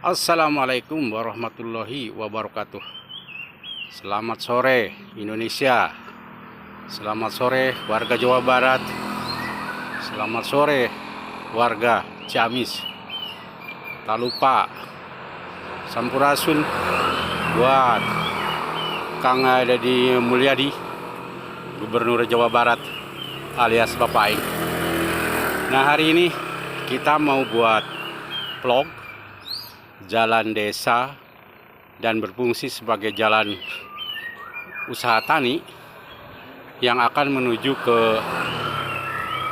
Assalamualaikum warahmatullahi wabarakatuh. Selamat sore Indonesia. Selamat sore warga Jawa Barat. Selamat sore warga Ciamis. Tak lupa sampurasun buat Kang Deddy Mulyadi, Gubernur Jawa Barat alias Bapak Aing. Nah, hari ini kita mau buat vlog jalan desa dan berfungsi sebagai jalan usaha tani yang akan menuju ke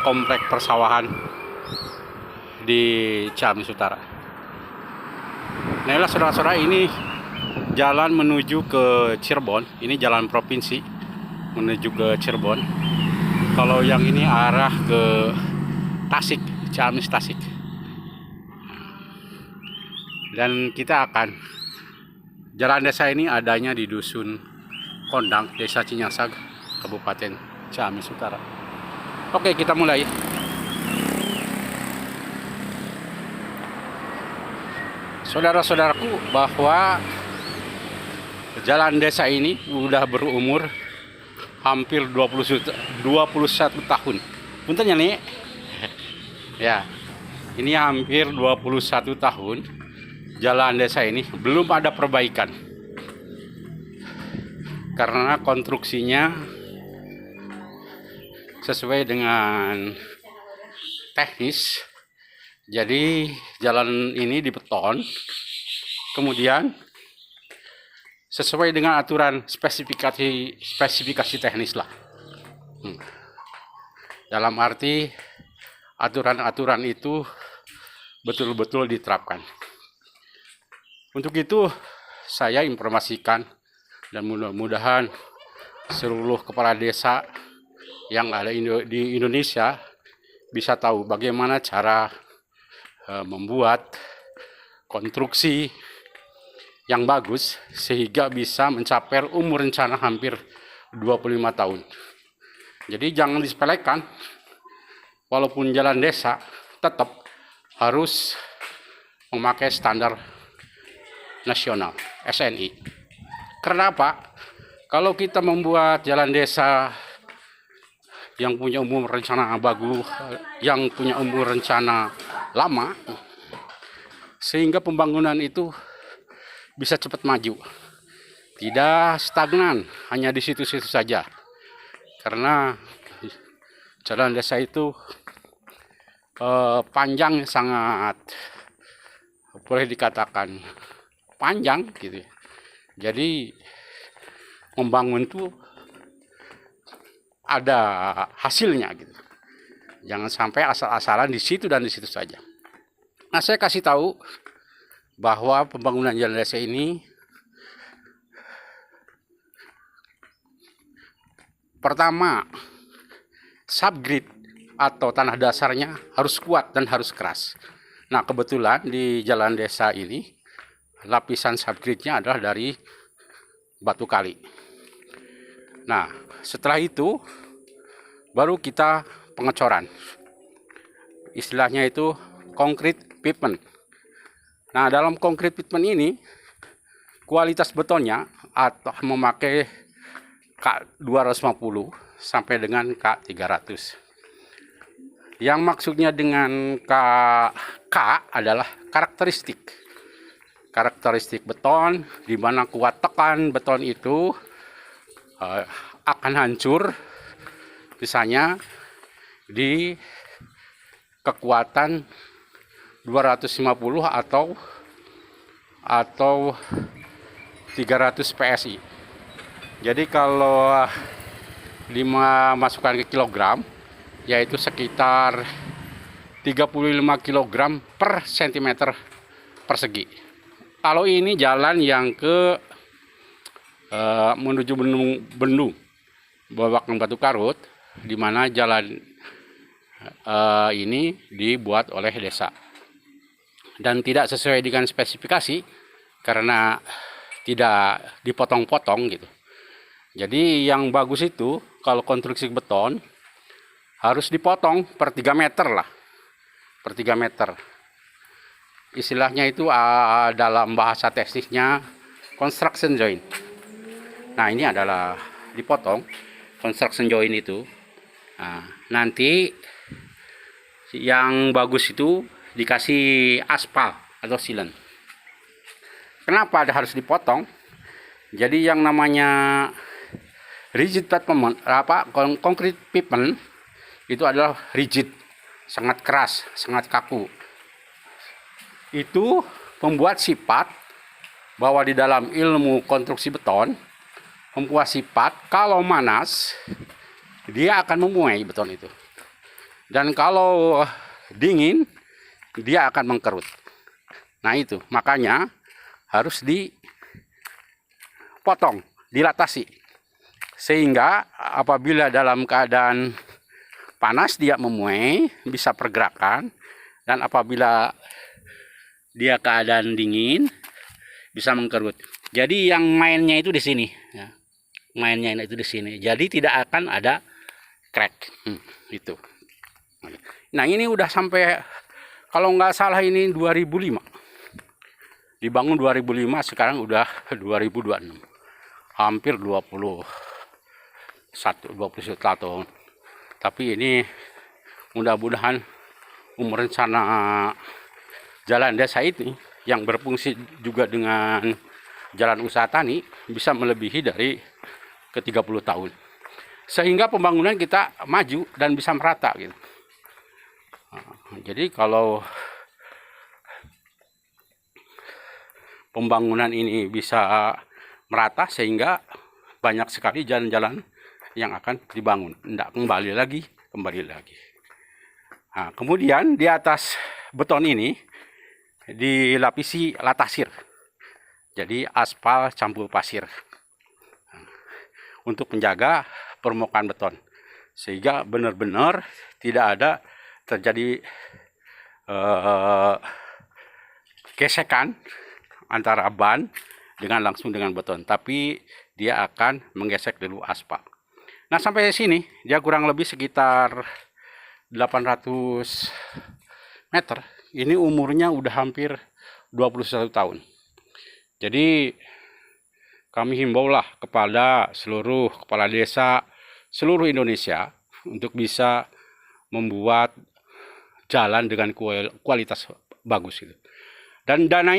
komplek persawahan di Ciamis Utara. Nah, saudara-saudara, ini jalan menuju ke Cirebon. Ini jalan provinsi menuju ke Cirebon. Kalau yang ini arah ke Tasik, Ciamis Tasik. Dan kita akan jalan desa ini adanya di Dusun Kondang, Desa Cinyasag, Kabupaten Ciamis Utara. Oke, kita mulai. Saudara-saudaraku, bahwa jalan desa ini udah berumur hampir 21 tahun. Punten ya nih. Ya. Ini hampir 21 tahun. Jalan desa ini belum ada perbaikan karena konstruksinya sesuai dengan teknis. Jadi jalan ini dibeton, kemudian sesuai dengan aturan spesifikasi teknis lah. Dalam arti aturan-aturan itu betul-betul diterapkan. Untuk itu saya informasikan dan mudah-mudahan seluruh kepala desa yang ada di Indonesia bisa tahu bagaimana cara membuat konstruksi yang bagus sehingga bisa mencapai umur rencana hampir 25 tahun. Jadi jangan disepelekan, walaupun jalan desa tetap harus memakai standar nasional SNI. Karena apa? Kalau kita membuat jalan desa yang punya umur rencana bagus, yang punya umur rencana lama, sehingga pembangunan itu bisa cepat maju, tidak stagnan hanya di situ-situ saja. Karena jalan desa itu panjang, sangat boleh dikatakan panjang gitu. Jadi membangun tuh ada hasilnya gitu. Jangan sampai asal-asalan di situ dan di situ saja. Nah, saya kasih tahu bahwa pembangunan jalan desa ini pertama, subgrade atau tanah dasarnya harus kuat dan harus keras. Nah, kebetulan di jalan desa ini lapisan subgrade-nya adalah dari batu kali. Nah, setelah itu baru kita pengecoran. Istilahnya itu concrete pavement. Nah, dalam concrete pavement ini kualitas betonnya atau memakai K250 sampai dengan K300. Yang maksudnya dengan K adalah karakteristik beton, di mana kuat tekan beton itu akan hancur, misalnya di kekuatan 250 atau 300 PSI. Jadi kalau 5 masukkan ke kilogram, yaitu sekitar 35 kg per cm persegi. Kalau ini jalan yang ke menuju Bendung Babakan Batu Karut, di mana jalan ini dibuat oleh desa dan tidak sesuai dengan spesifikasi karena tidak dipotong-potong gitu. Jadi yang bagus itu kalau konstruksi beton harus dipotong per 3 meter lah, per 3 meter. istilahnya itu dalam bahasa teknisnya construction joint. Nah, ini adalah dipotong construction joint itu. Nah, nanti yang bagus itu dikasih aspal atau silen. Kenapa harus dipotong? Jadi yang namanya rigid pavement, concrete pavement itu adalah rigid, sangat keras, sangat kaku. Itu membuat sifat bahwa di dalam ilmu konstruksi beton membuat sifat kalau manas dia akan memuai beton itu, dan kalau dingin dia akan mengkerut. Nah, itu makanya harus dipotong, dilatasi, sehingga apabila dalam keadaan panas dia memuai, bisa pergerakan, dan apabila dia keadaan dingin bisa mengkerut. Jadi yang mainnya itu di sini, ya. Mainnya itu di sini. Jadi tidak akan ada crack. Itu. Nah, ini udah sampai, kalau nggak salah ini 2005. Dibangun 2005, sekarang udah 2026. Hampir 21 tahun. Tapi ini mudah-mudahan umur rencana jalan desa ini yang berfungsi juga dengan jalan usaha tani bisa melebihi dari ke 30 tahun. Sehingga pembangunan kita maju dan bisa merata gitu. Jadi kalau pembangunan ini bisa merata sehingga banyak sekali jalan-jalan yang akan dibangun. Tidak kembali lagi. Nah, kemudian di atas beton ini dilapisi latasir. Jadi aspal campur pasir. Untuk menjaga permukaan beton, sehingga benar-benar tidak ada terjadi gesekan antara ban dengan langsung dengan beton, tapi dia akan menggesek dulu aspal. Nah, sampai sini dia kurang lebih sekitar 800 meter. Ini umurnya udah hampir 21 tahun. Jadi kami himbaulah kepada seluruh kepala desa seluruh Indonesia untuk bisa membuat jalan dengan kualitas bagus gitu. Dan dana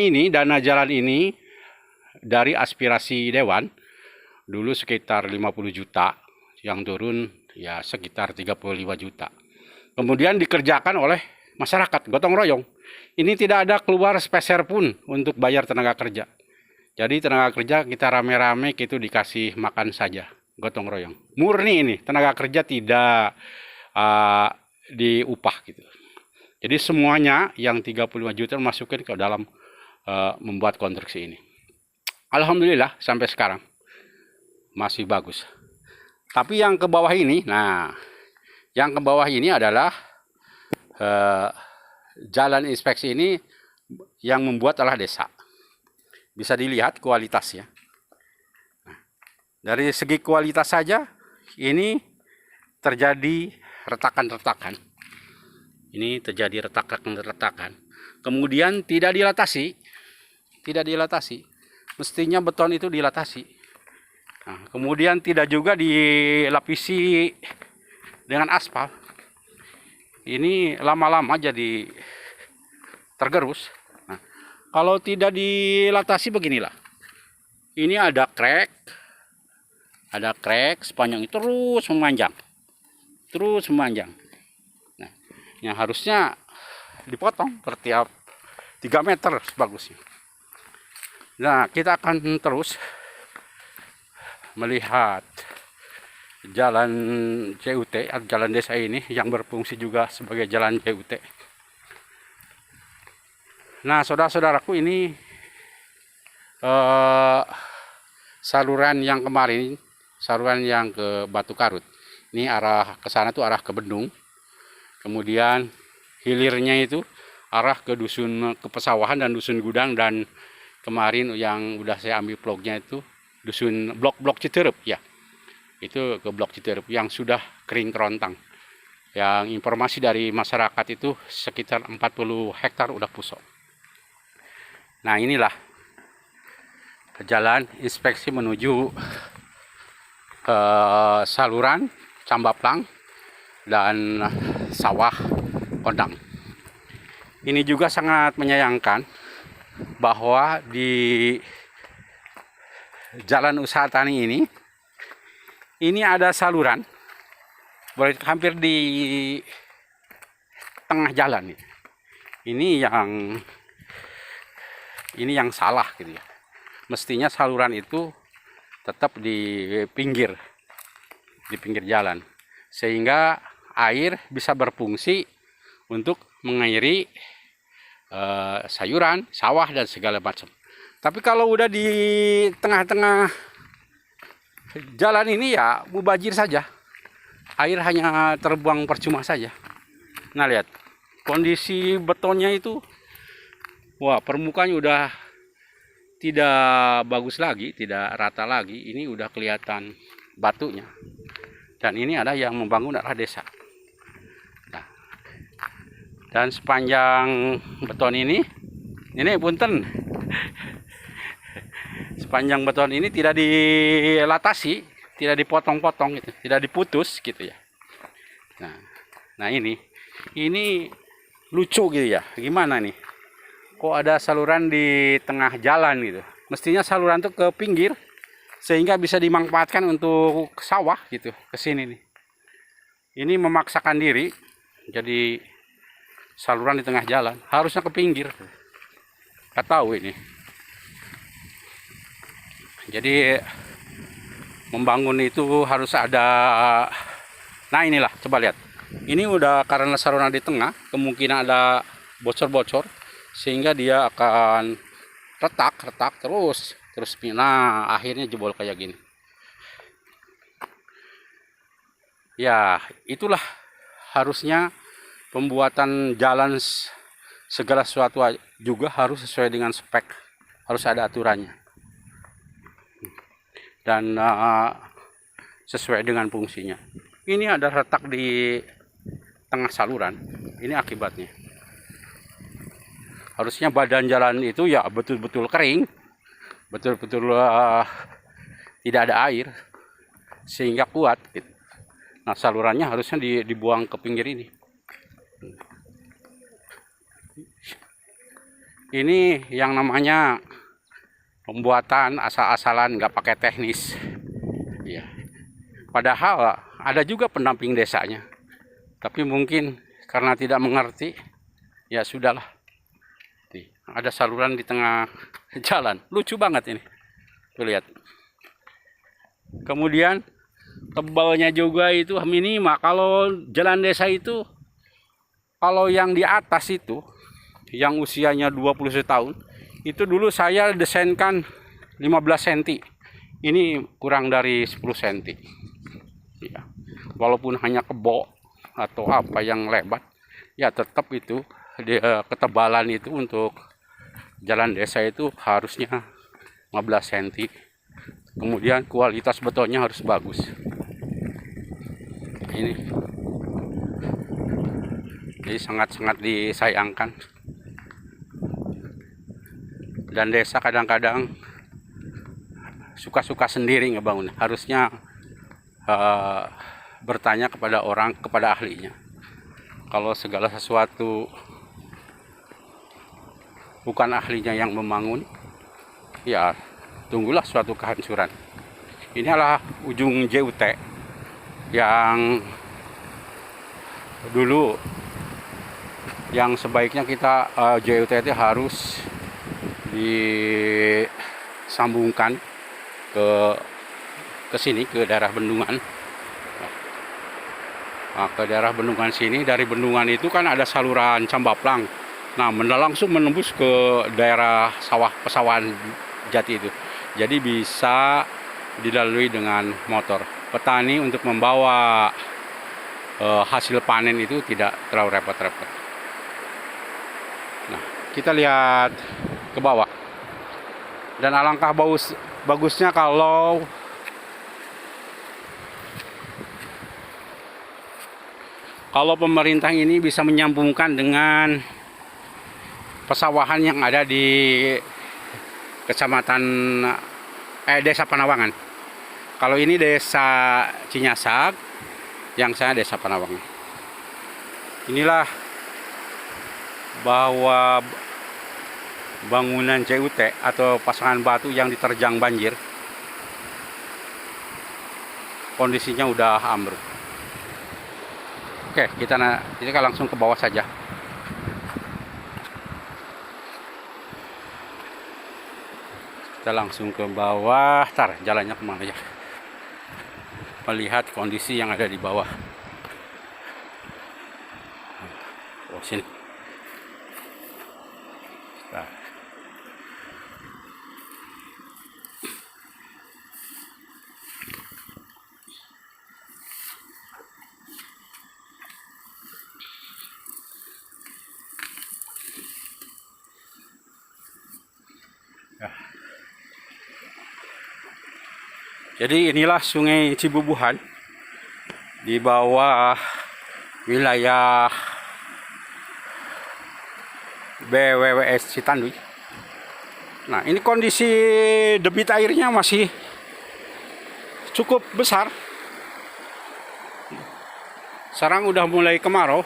jalan ini dari aspirasi Dewan dulu sekitar 50 juta, yang turun ya sekitar 35 juta. Kemudian dikerjakan oleh masyarakat gotong royong. Ini tidak ada keluar sepeser pun untuk bayar tenaga kerja. Jadi tenaga kerja kita rame-rame gitu dikasih makan saja, gotong royong. Murni ini, tenaga kerja tidak diupah gitu. Jadi semuanya yang 35 juta masukin ke dalam membuat konstruksi ini. Alhamdulillah sampai sekarang masih bagus. Tapi yang ke bawah ini, nah yang ke bawah ini adalah jalan inspeksi ini yang membuat adalah desa. Bisa dilihat kualitasnya. Nah, dari segi kualitas saja, ini terjadi retakan-retakan. Ini terjadi retakan-retakan. Kemudian tidak dilatasi. Mestinya beton itu dilatasi. Nah, kemudian tidak juga dilapisi dengan aspal. Ini lama-lama jadi tergerus. Kalau tidak dilatasi beginilah. Ini ada crack sepanjang itu terus memanjang. Nah, yang harusnya dipotong setiap 3 meter sebagusnya. Nah, kita akan terus melihat jalan CUT atau jalan desa ini yang berfungsi juga sebagai jalan CUT. Nah, saudara-saudaraku, ini saluran yang kemarin, saluran yang ke Batu Karut. Ini arah ke sana tuh arah ke Bendung. Kemudian hilirnya itu arah ke dusun ke pesawahan dan dusun gudang, dan kemarin yang udah saya ambil vlognya itu dusun blok Citerup ya. Itu ke blok Citerup yang sudah kering kerontang. Yang informasi dari masyarakat itu sekitar 40 hektar udah pusok. Nah, inilah jalan inspeksi menuju saluran Cambaplang dan sawah Kondang. Ini juga sangat menyayangkan bahwa di jalan usaha tani ini ada saluran hampir di tengah jalan. Ini yang salah gitu ya. Mestinya saluran itu tetap di pinggir jalan, sehingga air bisa berfungsi untuk mengairi sayuran, sawah dan segala macam. Tapi kalau udah di tengah-tengah jalan ini ya mubazir saja, air hanya terbuang percuma saja. Nah, lihat kondisi betonnya itu, wah, permukaannya udah tidak bagus lagi, tidak rata lagi. Ini udah kelihatan batunya. Dan ini ada yang membangun adalah desa. Nah, dan sepanjang beton ini punten, sepanjang beton ini tidak dilatasi, tidak dipotong-potong gitu, tidak diputus gitu ya. Nah ini lucu gitu ya. Gimana nih? Kok ada saluran di tengah jalan gitu? Mestinya saluran tuh ke pinggir sehingga bisa dimanfaatkan untuk sawah gitu, ke sini nih. Ini memaksakan diri jadi saluran di tengah jalan, harusnya ke pinggir. Nggak tahu ini. Jadi membangun itu harus ada. Nah, inilah, coba lihat. Ini udah karena saluran di tengah, kemungkinan ada bocor-bocor sehingga dia akan retak terus. Nah, akhirnya jebol kayak gini. Ya, itulah harusnya pembuatan jalan, segala sesuatu juga harus sesuai dengan spek, harus ada aturannya dan sesuai dengan fungsinya. Ini ada retak di tengah saluran, ini akibatnya. Harusnya badan jalan itu ya betul-betul kering, betul-betul tidak ada air sehingga kuat gitu. Nah, salurannya harusnya dibuang ke pinggir ini. Ini yang namanya pembuatan asal-asalan, nggak pakai teknis ya. Padahal ada juga pendamping desanya, tapi mungkin karena tidak mengerti, ya sudahlah. Nih, ada saluran di tengah jalan, lucu banget ini. Tuh, lihat. Kemudian tebalnya juga itu minimal. Kalau jalan desa itu, kalau yang di atas itu, yang usianya 20 tahun, itu dulu saya desainkan 15 cm. Ini kurang dari 10 cm. Ya, walaupun hanya kebo atau apa yang lebat, ya tetap itu ketebalan itu untuk jalan desa itu harusnya 15 cm. Kemudian kualitas betonnya harus bagus. Ini jadi sangat-sangat disayangkan. Dan desa kadang-kadang suka-suka sendiri ngebangun. Harusnya bertanya kepada ahlinya. Kalau segala sesuatu bukan ahlinya yang membangun, ya tunggulah suatu kehancuran. Ini adalah ujung JUT yang dulu, yang sebaiknya kita JUT itu harus disambungkan ke sini, ke daerah bendungan. Nah, ke daerah bendungan sini, dari bendungan itu kan ada saluran Cambaplang. Nah, langsung menembus ke daerah pesawahan Jati itu. Jadi bisa dilalui dengan motor. Petani untuk membawa hasil panen itu tidak terlalu repot-repot. Nah, kita lihat ke bawah. Dan alangkah bagusnya kalau pemerintah ini bisa menyambungkan dengan pesawahan yang ada di kecamatan Desa Panawangan. Kalau ini Desa Cinyasak, yang saya Desa Panawangan. Inilah bahwa bangunan CUT atau pasangan batu yang diterjang banjir. Kondisinya udah ambruk. Oke, kita langsung ke bawah saja. Kita langsung ke bawah. Tar, jalannya kemana ya? Melihat kondisi yang ada di bawah. Oh, sini. Nah. Jadi inilah Sungai Cibubuhan di bawah wilayah BWWS Citanduy. Nah, ini kondisi debit airnya masih cukup besar. Sekarang udah mulai kemarau,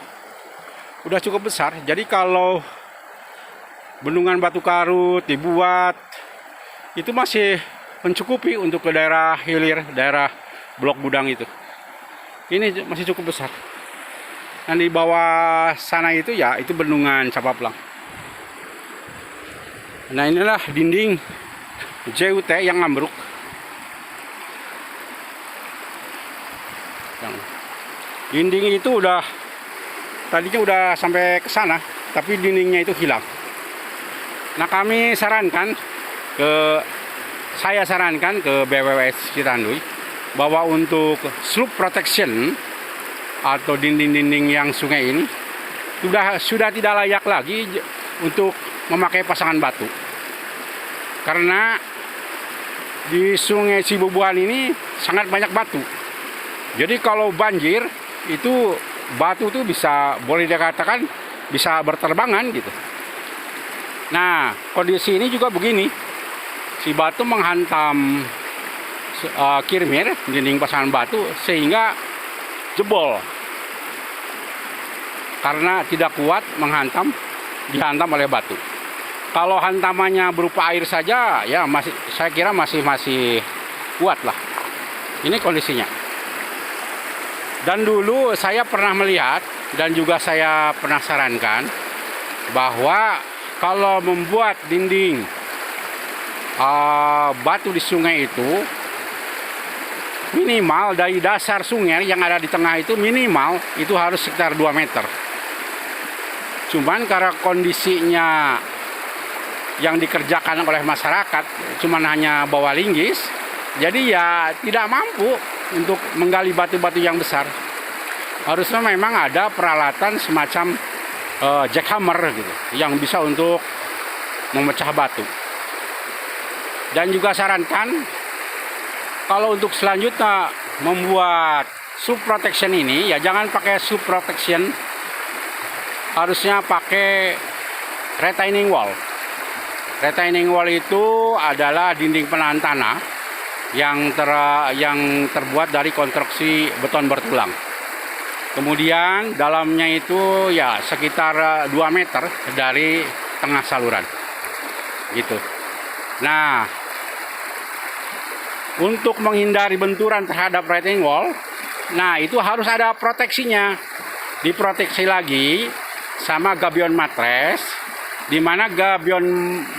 udah cukup besar. Jadi kalau bendungan Batu Karut dibuat, itu masih mencukupi untuk ke daerah hilir, daerah Blok Budang itu. Ini masih cukup besar. Dan di bawah sana itu ya, itu bendungan Capaplang. Nah, inilah dinding JUT yang ambruk. Dinding itu tadinya udah sampai ke sana, tapi dindingnya itu hilang. Nah, saya sarankan ke BWWS Citanduy bahwa untuk slope protection atau dinding-dinding yang sungai ini sudah tidak layak lagi untuk memakai pasangan batu. Karena di Sungai Cibubuhan ini sangat banyak batu. Jadi kalau banjir itu batu tuh boleh dikatakan bisa berterbangan gitu. Nah, kondisi ini juga begini. Si batu menghantam kirmir, dinding pasangan batu, sehingga jebol. Karena tidak kuat dihantam oleh batu. Kalau hantamannya berupa air saja, ya saya kira masih kuat lah. Ini kondisinya. Dan dulu saya pernah melihat dan juga saya pernah sarankan bahwa kalau membuat dinding batu di sungai itu minimal dari dasar sungai yang ada di tengah itu minimal itu harus sekitar 2 meter. Cuman karena kondisinya yang dikerjakan oleh masyarakat cuman hanya bawa linggis, jadi ya tidak mampu untuk menggali batu-batu yang besar. Harusnya memang ada peralatan semacam jackhammer gitu yang bisa untuk memecah batu. Dan juga sarankan kalau untuk selanjutnya membuat sub protection ini ya jangan pakai sub protection, harusnya pakai retaining wall. Retaining wall itu adalah dinding penahan tanah yang terbuat dari konstruksi beton bertulang. Kemudian dalamnya itu ya sekitar 2 meter dari tengah saluran gitu. Nah, untuk menghindari benturan terhadap retaining wall, nah itu harus ada proteksinya. Diproteksi lagi sama gabion matres, di mana gabion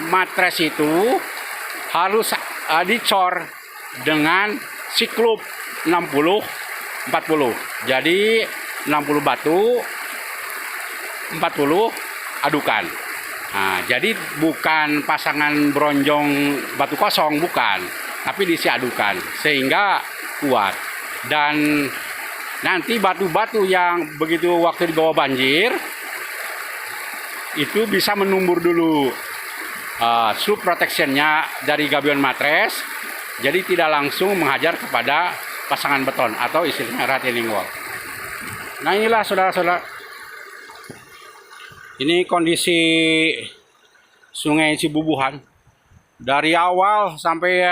matres itu harus dicor dengan siklop 60-40. Jadi 60 batu, 40 adukan. Nah, jadi bukan pasangan bronjong batu kosong, bukan, tapi diisi adukan sehingga kuat. Dan nanti batu-batu yang begitu waktu dibawa banjir itu bisa menumbur dulu sub protectionnya dari gabion matres, jadi tidak langsung menghajar kepada pasangan beton atau istilahnya retaining wall. Nah, inilah saudara-saudara, ini kondisi Sungai Cibubuhan Dari awal sampai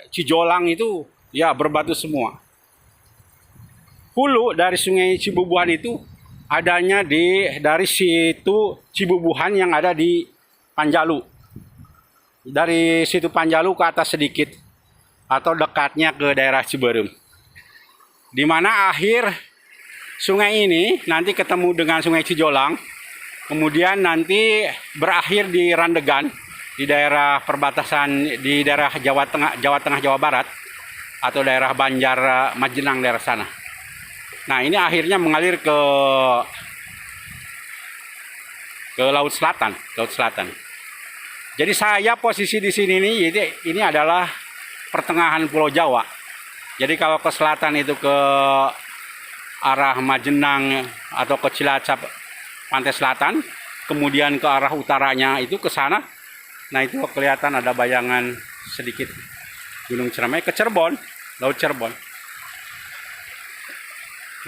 Cijolang itu ya berbatu semua. Hulu dari Sungai Cibubuhan itu adanya dari situ Cibubuhan yang ada di Panjalu. Dari situ Panjalu ke atas sedikit atau dekatnya ke daerah Ciberem. Di mana akhir sungai ini nanti ketemu dengan Sungai Cijolang, kemudian nanti berakhir di Randegan, di daerah perbatasan di daerah Jawa Tengah Jawa Barat atau daerah Banjar Majenang daerah sana. Nah, ini akhirnya mengalir ke Laut Selatan. Jadi saya posisi di sini nih, ini adalah pertengahan Pulau Jawa. Jadi kalau ke selatan itu ke arah Majenang atau ke Cilacap pantai selatan, kemudian ke arah utaranya itu ke sana. Nah, itu kelihatan ada bayangan sedikit Gunung Ciremai ke Cirebon, Laut Cirebon.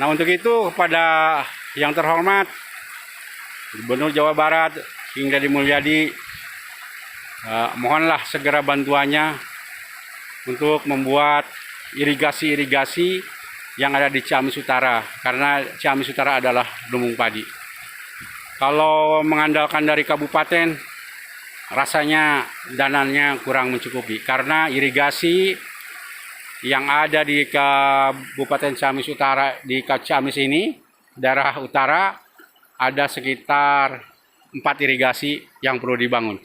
Nah, untuk itu kepada yang terhormat Gubernur Jawa Barat King Deddy Mulyadi, mohonlah segera bantuannya untuk membuat irigasi-irigasi yang ada di Ciamis Utara, karena Ciamis Utara adalah lumbung padi. Kalau mengandalkan dari kabupaten, rasanya dananya kurang mencukupi, karena irigasi yang ada di Kabupaten Ciamis Utara, di Ciamis ini, daerah utara, ada sekitar 4 irigasi yang perlu dibangun.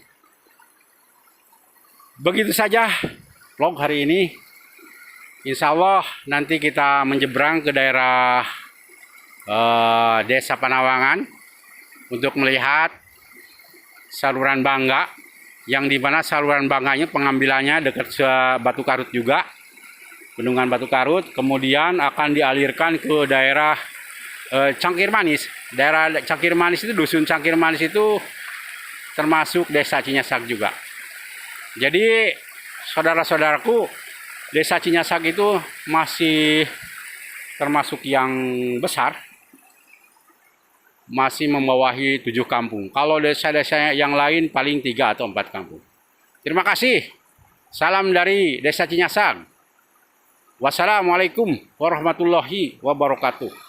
Begitu saja vlog hari ini. Insya Allah nanti kita menyeberang ke daerah Desa Panawangan untuk melihat saluran Bangga, yang dimana saluran Bangganya pengambilannya dekat Batu Karut juga, Bendungan Batu Karut, kemudian akan dialirkan ke daerah Cangkir Manis. Daerah Cangkir Manis itu, dusun Cangkir Manis itu termasuk Desa Cinyasak juga. Jadi saudara-saudaraku, Desa Cinyasak itu masih termasuk yang besar, masih membawahi 7 kampung. Kalau desa-desa yang lain paling 3 atau 4 kampung. Terima kasih. Salam dari Desa Cinyasak. Wassalamualaikum warahmatullahi wabarakatuh.